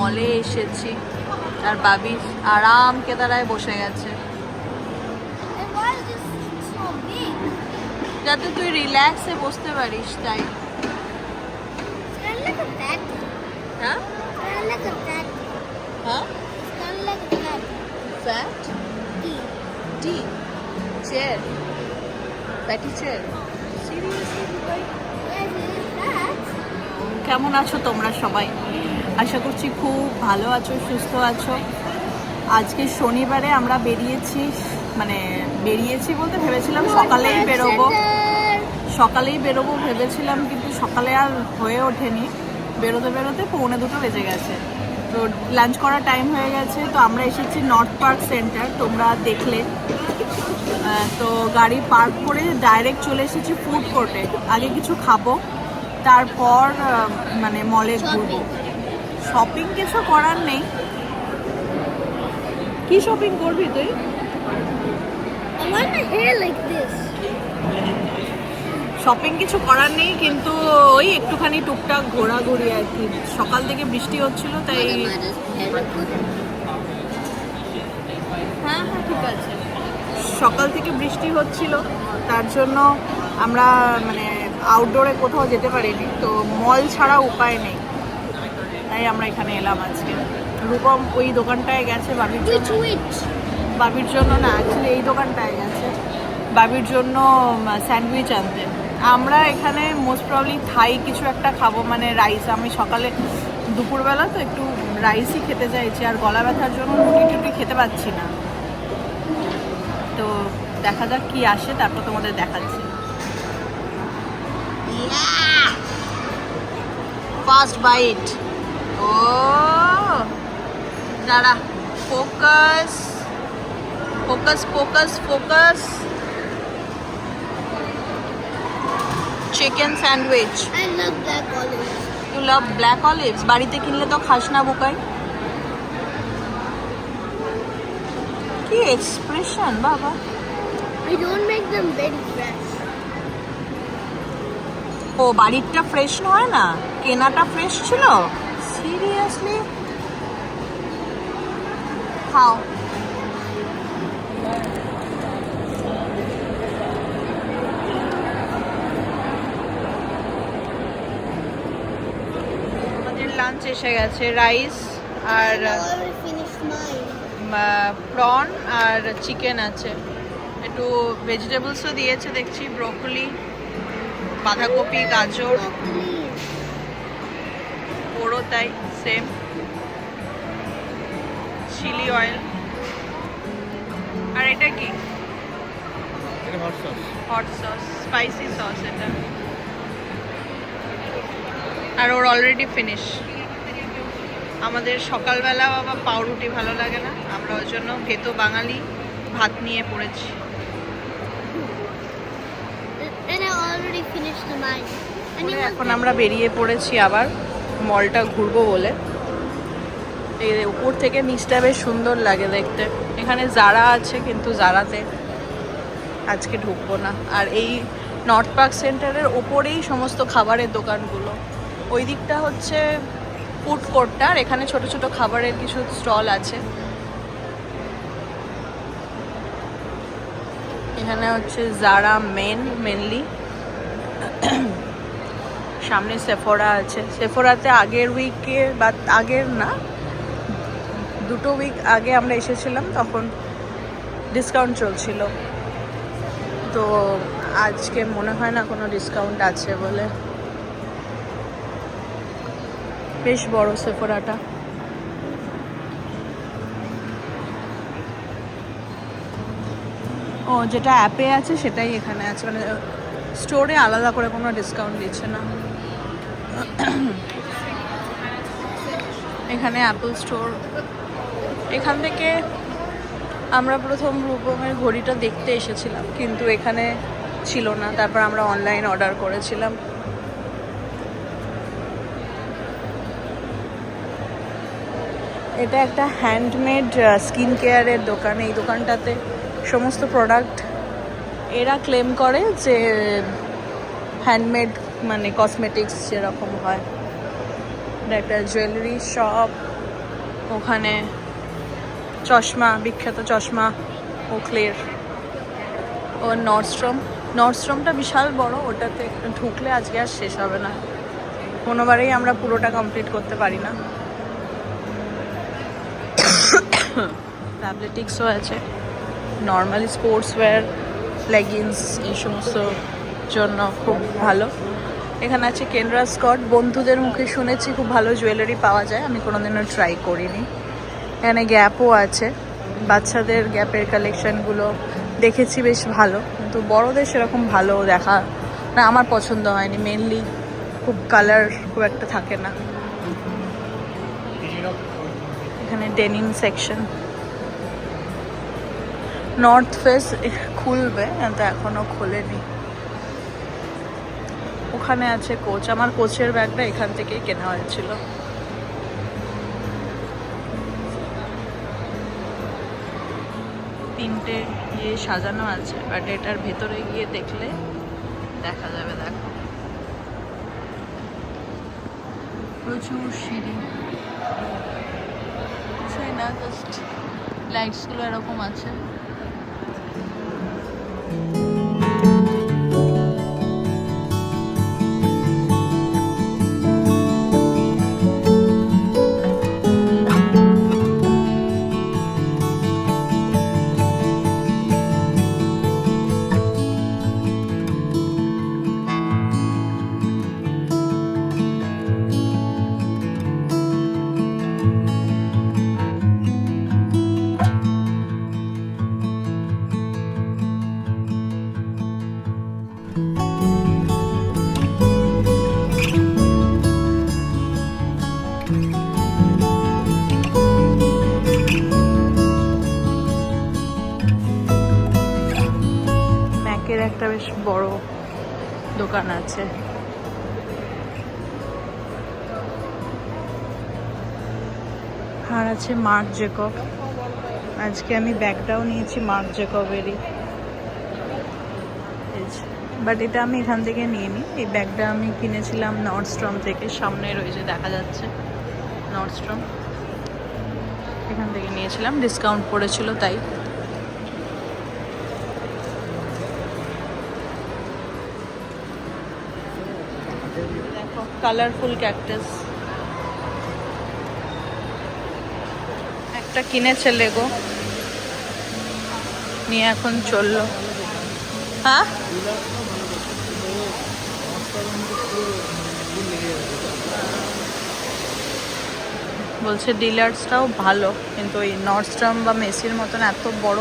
মলে এসেছি আর বাবি আরাম কেদারায় বসে গেছে, যাতে তুই রিল্যাক্সে বসতে পারিস তাই। হ্যাঁ হ্যাঁ ফ্যাট টি চেয়ার প্যাটি চেয়ার। কেমন আছো তোমরা সবাই? আশা করছি খুব ভালো আছো, সুস্থ আছো। আজকে শনিবারে আমরা বেরিয়েছি বলতে ভেবেছিলাম সকালেই বেরোবো ভেবেছিলাম, কিন্তু সকালে আর হয়ে ওঠেনি। বেরোতে বেরোতে 1:45 বেজে গেছে, তো লাঞ্চ করার টাইম হয়ে গেছে। তো আমরা এসেছি নর্থ পার্ক সেন্টার, তোমরা দেখলে। তো গাড়ি পার্ক করে ডাইরেক্ট চলে এসেছি ফুড কোর্টে। আগে কিছু খাবো, তারপর মলে ঘুরবো। শপিং কিছু করার নেই। কি শপিং করবি তুই? শপিং কিছু করার নেই, কিন্তু ওই একটুখানি টুকটাক ঘোরাঘুরি আর কি। সকাল থেকে বৃষ্টি হচ্ছিল তাই। হ্যাঁ হ্যাঁ ঠিক আছে। সকাল থেকে বৃষ্টি হচ্ছিল, তার জন্য আমরা আউটডোরে কোথাও যেতে পারিনি। তো মল ছাড়া উপায় নেই, তাই আমরা এখানে এলাম আজকে। রূপম ওই দোকানটায় গেছে বাবির জন্য না, অ্যাকচুয়ালি এই দোকানটায় গেছে বাবির জন্য স্যান্ডউইচ আনতে। আমরা এখানে মোস্ট প্রবলি থাই কিছু একটা খাবো, রাইস। আমি সকালে দুপুরবেলা তো একটু রাইসই খেতে চাইছি, আর গলা ব্যথার জন্য রুটি টুটি খেতে পাচ্ছি না। তো দেখা যাক কি আসে, তারপর তোমাদের দেখাচ্ছি। First bite. ও দাঁড়া, focus focus focus focus. Chicken sandwich. I love black olives. You love black olives? বাড়িতে কিনলে তো খাস না বোকাই। কি এক্সপ্রেশন বাবা। I don't make them very fresh. O বাড়িরটা fresh নয় না, কেনাটা ফ্রেশ ছিল? সিরিয়াসলি? খাও। আমাদের লাঞ্চ এসে গেছে, রাইস আর I already finished mine. Prawn আর চিকেন আছে, একটু ভেজিটেবলসও দিয়েছে দেখছি, ব্রোকলি, বাঁধাকপি, গাজর, ওরও তাই সেম, চিলি অয়েল। আর এটা কি? হট সস, স্পাইসি সস এটা। আর ওর অলরেডি ফিনিশ। আমাদের সকালবেলা বাবা পাউরুটি ভালো লাগে না, আমরা ওই জন্য ভেতো বাঙালি ভাত নিয়ে পড়েছি। And I already finished mine. এখন আমরা বেরিয়ে পড়েছি আবার মলটা ঘুরবো বলে। এই উপর থেকে নিচটা বেশ সুন্দর লাগে দেখতে। এখানে জারা আছে, কিন্তু জারাতে আজকে ঢুকবো না। আর এই নর্থ পার্ক সেন্টারের ওপরেই সমস্ত খাবারের দোকানগুলো। ওই দিকটা হচ্ছে ফুড কোর্টটা, আর এখানে ছোট ছোট খাবারের কিছু স্টল আছে। এখানে হচ্ছে জারা মেনলি। সামনে সেফোরা আছে। সেফোরাতে আগের উইকে বা আগের না, 2 উইক আগে আমরা এসেছিলাম, তখন ডিসকাউন্ট চলছিল। তো আজকে মনে হয় না কোনো ডিসকাউন্ট আছে বলে। বেশ বড় সেফোরাটা। ও যেটা অ্যাপে আছে সেটাই এখানে আছে, স্টোরে আলাদা করে কোনো ডিসকাউন্ট দিচ্ছে না। এখানে অ্যাপল স্টোর। এখান থেকে আমরা প্রথম রূপমের ঘড়িটা দেখতে এসেছিলাম, কিন্তু এখানে ছিল না। তারপর আমরা অনলাইন অর্ডার করেছিলাম। এটা একটা হ্যান্ডমেড স্কিন কেয়ারের দোকান। এই দোকানটাতে সমস্ত প্রোডাক্ট এরা ক্লেম করে যে হ্যান্ডমেড, কসমেটিক্স যেরকম হয়। এটা একটা জুয়েলারি শপ। ওখানে চশমা, বিখ্যাত চশমা ওকলের। ও নর্থস্ট্রমটা বিশাল বড়, ওটাতে ঢুকলে আজকে আর শেষ হবে না, কোনোবারেই আমরা পুরোটা কমপ্লিট করতে পারি না। অ্যাথলেটিক্সও আছে, নর্মালি স্পোর্টস ওয়্যার, লেগিংস, এই সমস্ত জন্য খুব ভালো। এখানে আছে কেনরা স্কট, বন্ধুদের মুখে শুনেছি খুব ভালো জুয়েলারি পাওয়া যায়, আমি কোনোদিনও ট্রাই করিনি। এখানে গ্যাপও আছে, বাচ্চাদের গ্যাপের কালেকশানগুলো দেখেছি বেশ ভালো, কিন্তু বড়দের সেরকম ভালো দেখা না, আমার পছন্দ হয়নি। মেনলি খুব কালার খুব একটা থাকে না। এখানে ডেনিম সেকশন। নর্থ ফেস খুলবে, কিন্তু এখনো খোলেনি। ওখানে আছে কোচ, আমার কোচের ব্যাগটা এখান থেকেই কেনা হয়েছিল। তিনটে ইয়ে সাজানো আছে, বাট এটার ভেতরে গিয়ে দেখলে দেখা যাবে। দেখো প্রচুর সিঁড়ি, কিছুই না, জাস্ট লাইটসগুলো এরকম আছে। ম্যাকের একটা বেশ বড় দোকান আছে। আর আছে মার্ক জেকব, আজকে আমি ব্যাগটাও নিয়েছি মার্ক জেকবেরই, বাট এটা আমি এখান থেকে নিইনি। এই ব্যাগটা আমি কিনেছিলাম নর্থস্ট্রম থেকে, সামনে রয়েছে দেখা যাচ্ছে নর্থস্ট্রম, এখান থেকে নিয়েছিলাম, ডিসকাউন্ট পড়েছিল তাই। দেখো কালারফুল ক্যাকটাস, একটা কিনেছে লেগো, নিয়ে এখন চললো। হ্যাঁ বলছে ডিলার্সটাও ভালো, কিন্তু ওই নর্থস্ট্রম বা মেসির মতন এত বড়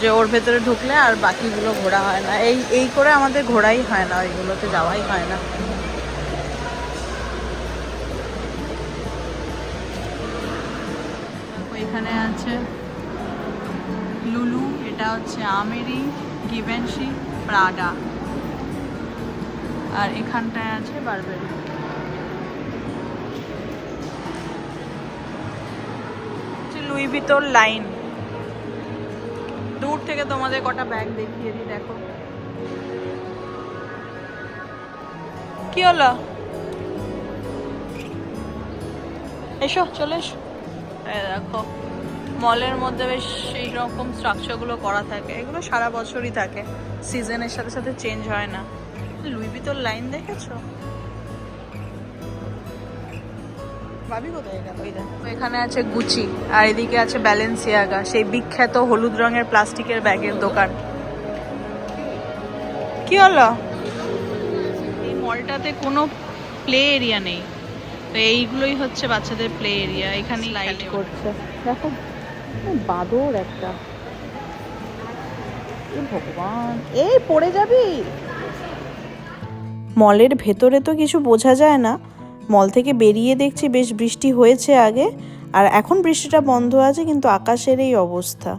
যে ওর ভেতরে ঢুকলে আর বাকিগুলো ঘোরা হয় না। এই করে আমাদের ঘোরাই হয় না, ওইগুলোতে যাওয়াই হয় না। ওইখানে আছে লুলু, এটা হচ্ছে আমেরি, গিভেনশি, প্রাডা, আর এখানটায় আছে বারবেরি। লুই ভিতর লাইন, দূর থেকে তোমাদের কটা ব্যাগ দেখিয়ে দিই। দেখো কি হলো, এসো চলে এসো। দেখো মলের মধ্যে বেশ এই রকম স্ট্রাকচারগুলো করা থাকে, এগুলো সারা বছরই থাকে, সিজনের সাথে সাথে চেঞ্জ হয় না। লুই ভিতর লাইন দেখেছো? ভাবি কোথায় গেল? ওই দেখো এখানে আছে গুচি, আর এদিকে আছে ব্যালেন্সিয়াগা, সেই বিখ্যাত হলুদ রঙের প্লাস্টিকের ব্যাগের দোকান। কি হলো? এই মলটাতে কোনো প্লে এরিয়া নেই, তো এইগুলোই হচ্ছে বাচ্চাদের প্লে এরিয়া, এখানেই লাইট করছে। দেখো বাদর একটা, ভগবান এই পড়ে যাবি। মলের ভেতরে তো কিছু বোঝা যায় না, মল থেকে বেরিয়ে দেখছি বেশ বৃষ্টি হয়েছে আগে, আর এখন বৃষ্টিটা বন্ধ আছে, কিন্তু আকাশের এই অবস্থা,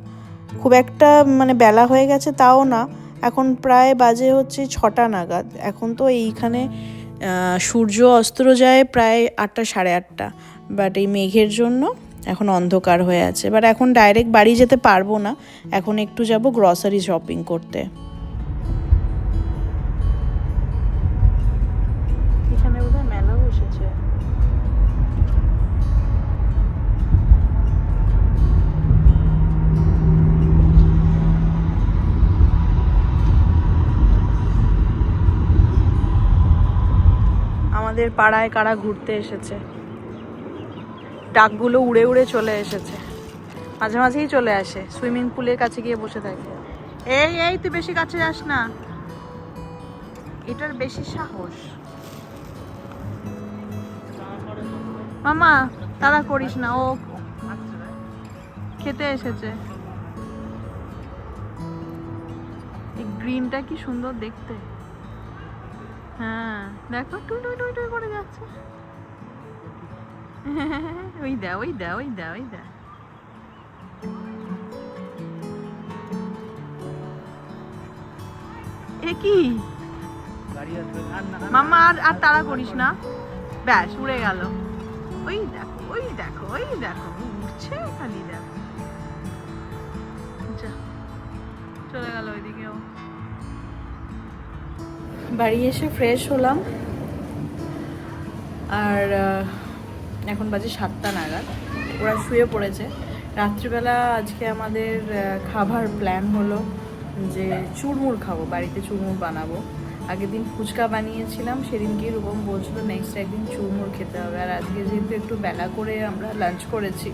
খুব একটা মানে বেলা হয়ে গেছে তাও না, এখন প্রায় বাজে হচ্ছে 6টা নাগাদ। এখন তো এইখানে সূর্য অস্ত যায় প্রায় 8টা সাড়ে 8টা, বাট এই মেঘের জন্য এখন অন্ধকার হয়ে আছে। বাট এখন ডাইরেক্ট বাড়ি যেতে পারবো না, এখন একটু যাব গ্রসারি শপিং করতে। এখানে বোধহয় মেলা বসেছে। আমাদের পাড়ায় কারা ঘুরতে এসেছে, ডাকগুলো উড়ে উড়ে চলে এসেছে, মাঝে মাঝেই চলে আসে, সুইমিং পুলের কাছে গিয়ে বসে থাকে। এই এই তুই বেশি কাছে যাস না, এটার বেশি সাহস। মামা তাড়া করিস না, ও খেতে এসেছে। এই গ্রিনটা কি সুন্দর দেখতে। হ্যাঁ দেখো টুই টুই টুই টুই করে যাচ্ছে। ওই দা ওই দা ওই দা ওই দা। এ কি মামা, আর আর তাড়া করিস না, ব্যাস উড়ে গেল। ওই দেখো ওই দেখো ওই দেখো উঠছে খালি, দেখো যা চলে গেল ওইদিকেও। বাড়ি এসে ফ্রেশ হলাম, আর এখন বাজে 7টা নাগাদ। ওরা শুয়ে পড়েছে। রাত্রিবেলা আজকে আমাদের খাবার প্ল্যান হলো যে চুরমুর খাবো, বাড়িতে চুরমুর বানাবো। আগের দিন ফুচকা বানিয়েছিলাম, সেদিনকে রূপম বলছিল নেক্সট একদিন চুরমুর খেতে হবে। আর আজকে যেহেতু একটু বেলা করে আমরা লাঞ্চ করেছি,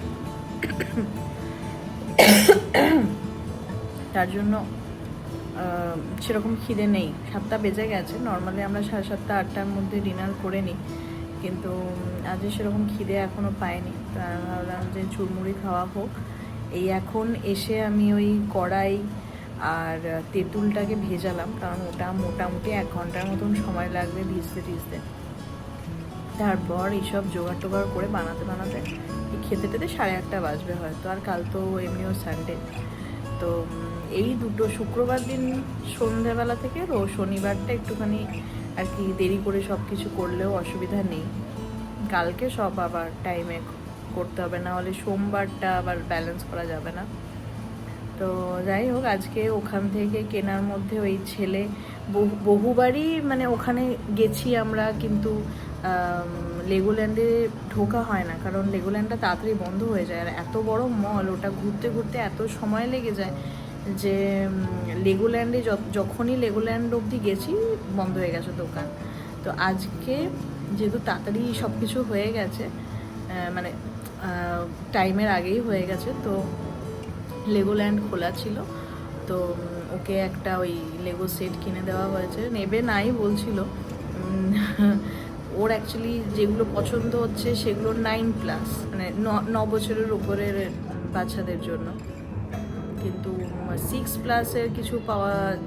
তার জন্য সেরকম খিদে নেই। 7টা বেজে গেছে, নর্মালি আমরা 7:30 8টার মধ্যে ডিনার করে নিই, কিন্তু আজ সেরকম খিদে এখনও পাইনি। তা ভাবলাম যে চুরমুড়ি খাওয়া হোক। এই এখন এসে আমি ওই কড়াই আর তেঁতুলটাকে ভেজালাম, কারণ ওটা মোটামুটি 1 ঘন্টার মতন সময় লাগবে ভিজতে ভিজতে। তারপর এইসব জোগাড় টোগাড় করে বানাতে বানাতে খেতে টেতে 8:30 বাজবে হয়তো। আর কাল তো এমনিও সানডে, তো এই দুটো শুক্রবার দিন সন্ধ্যাবেলা থেকে শনিবারটা একটুখানি আর কি দেরি করে সব কিছু করলেও অসুবিধা নেই। কালকে সব আবার টাইমে করতে হবে, না হলে সোমবারটা আবার ব্যালেন্স করা যাবে না। তো যাই হোক, আজকে ওখান থেকে কেনার মধ্যে ওই ছেলে বহুবারই মানে ওখানে গেছি আমরা, কিন্তু লেগোল্যান্ডে ঢোকা হয় না, কারণ লেগোল্যান্ডটা তাড়াতাড়ি বন্ধ হয়ে যায়। আর এত বড় মল, ওটা ঘুরতে ঘুরতে এত সময় লেগে যায় যে লেগোল্যান্ডে যখনই লেগোল্যান্ড অবধি গেছি বন্ধ হয়ে গেছে দোকান। তো আজকে যেহেতু তাড়াতাড়ি সব কিছু হয়ে গেছে, মানে টাইমের আগেই হয়ে গেছে, তো লেগোল্যান্ড খোলা ছিল। তো ওকে একটা ওই লেগো সেট কিনে দেওয়া হয়েছে, নেবে নাই বলছিল। ওর অ্যাকচুয়ালি যেগুলো পছন্দ হচ্ছে সেগুলো 9+, মানে 9 বছরের উপরের বাচ্চাদের জন্য, কিন্তু 6+-এর কিছু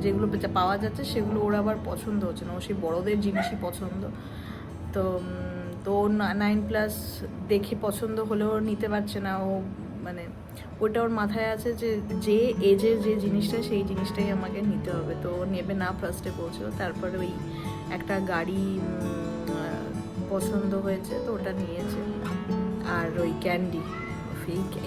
যেগুলো পাওয়া যাচ্ছে সেগুলো ওর আবার পছন্দ হচ্ছে না। ও সেই বড়দের জিনিসই পছন্দ। তো তো 9+ দেখে পছন্দ হলেও নিতে পারছে না ও, মানে ওটা ওর মাথায় আছে যে যে এজের যে জিনিসটা সেই জিনিসটাই আমাকে নিতে হবে। তো নেবে না ফার্স্টে বলছিল, তারপরে ওই একটা গাড়ি পছন্দ হয়েছে, তো ওটা নিয়েছে। আর ওই ক্যান্ডি,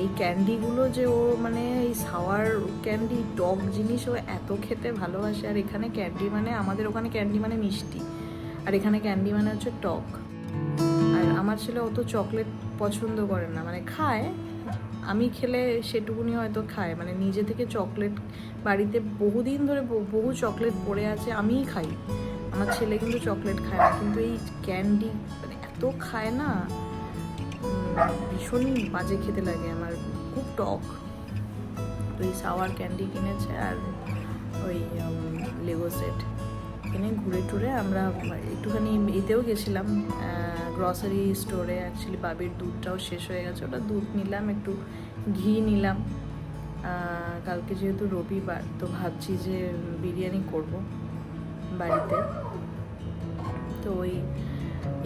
এই ক্যান্ডিগুলো যে ও মানে এই সাওয়ার ক্যান্ডি, টক জিনিস ও এত খেতে ভালোবাসে। আর এখানে ক্যান্ডি মানে, আমাদের ওখানে ক্যান্ডি মানে মিষ্টি, আর এখানে ক্যান্ডি মানে হচ্ছে টক। আর আমার ছেলে অত চকলেট পছন্দ করে না, মানে খায়, আমি খেলে সেটুকুনি হয়তো খায়, মানে নিজে থেকে চকলেট বাড়িতে বহুদিন ধরে বহু চকলেট পড়ে আছে, আমিই খাই। আমার ছেলে কিন্তু চকলেট খায় না, কিন্তু এই ক্যান্ডি মানে এত খায় না, ভীষণ বাজে খেতে লাগে আমার, খুব টক। তো এই সাওয়ার ক্যান্ডি কিনেছে আর ওই লেগো সেট কিনে ঘুরে টুরে আমরা একটুখানি এতেও গেছিলাম, গ্রসারি স্টোরে। অ্যাকচুয়ালি বাবির দুধটাও শেষ হয়ে গেছে, ওটা দুধ নিলাম, একটু ঘি নিলাম। কালকে যেহেতু রবিবার, তো ভাবছি যে বিরিয়ানি করব বাড়িতে। তো ওই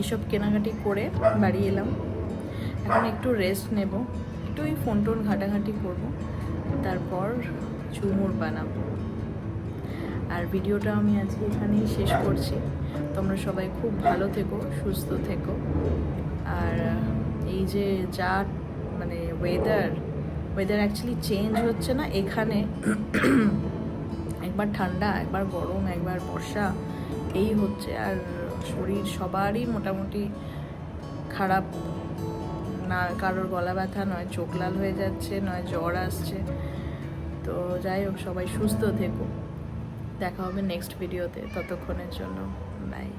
এসব কেনাকাটি করে বাড়ি এলাম। এখন একটু রেস্ট নেব, একটু ওই ফোন টোন ঘাটাঘাটি করবো, তারপর চুরমুর বানাবো। আর ভিডিওটা আমি আজকে এখানেই শেষ করছি। তোমরা সবাই খুব ভালো থেকো, সুস্থ থেকো। আর এই যে যা মানে ওয়েদার অ্যাকচুয়ালি চেঞ্জ হচ্ছে না এখানে, একবার ঠান্ডা, একবার গরম, একবার বর্ষা, এই হচ্ছে। আর শরীর সবারই মোটামুটি খারাপ, না কারোর গলা ব্যথা, নয় চোখ লাল হয়ে যাচ্ছে, নয় জ্বর আসছে। তো যাই হোক, সবাই সুস্থ থেকো। দেখা হবে নেক্সট ভিডিওতে, ততক্ষণের জন্য বাই।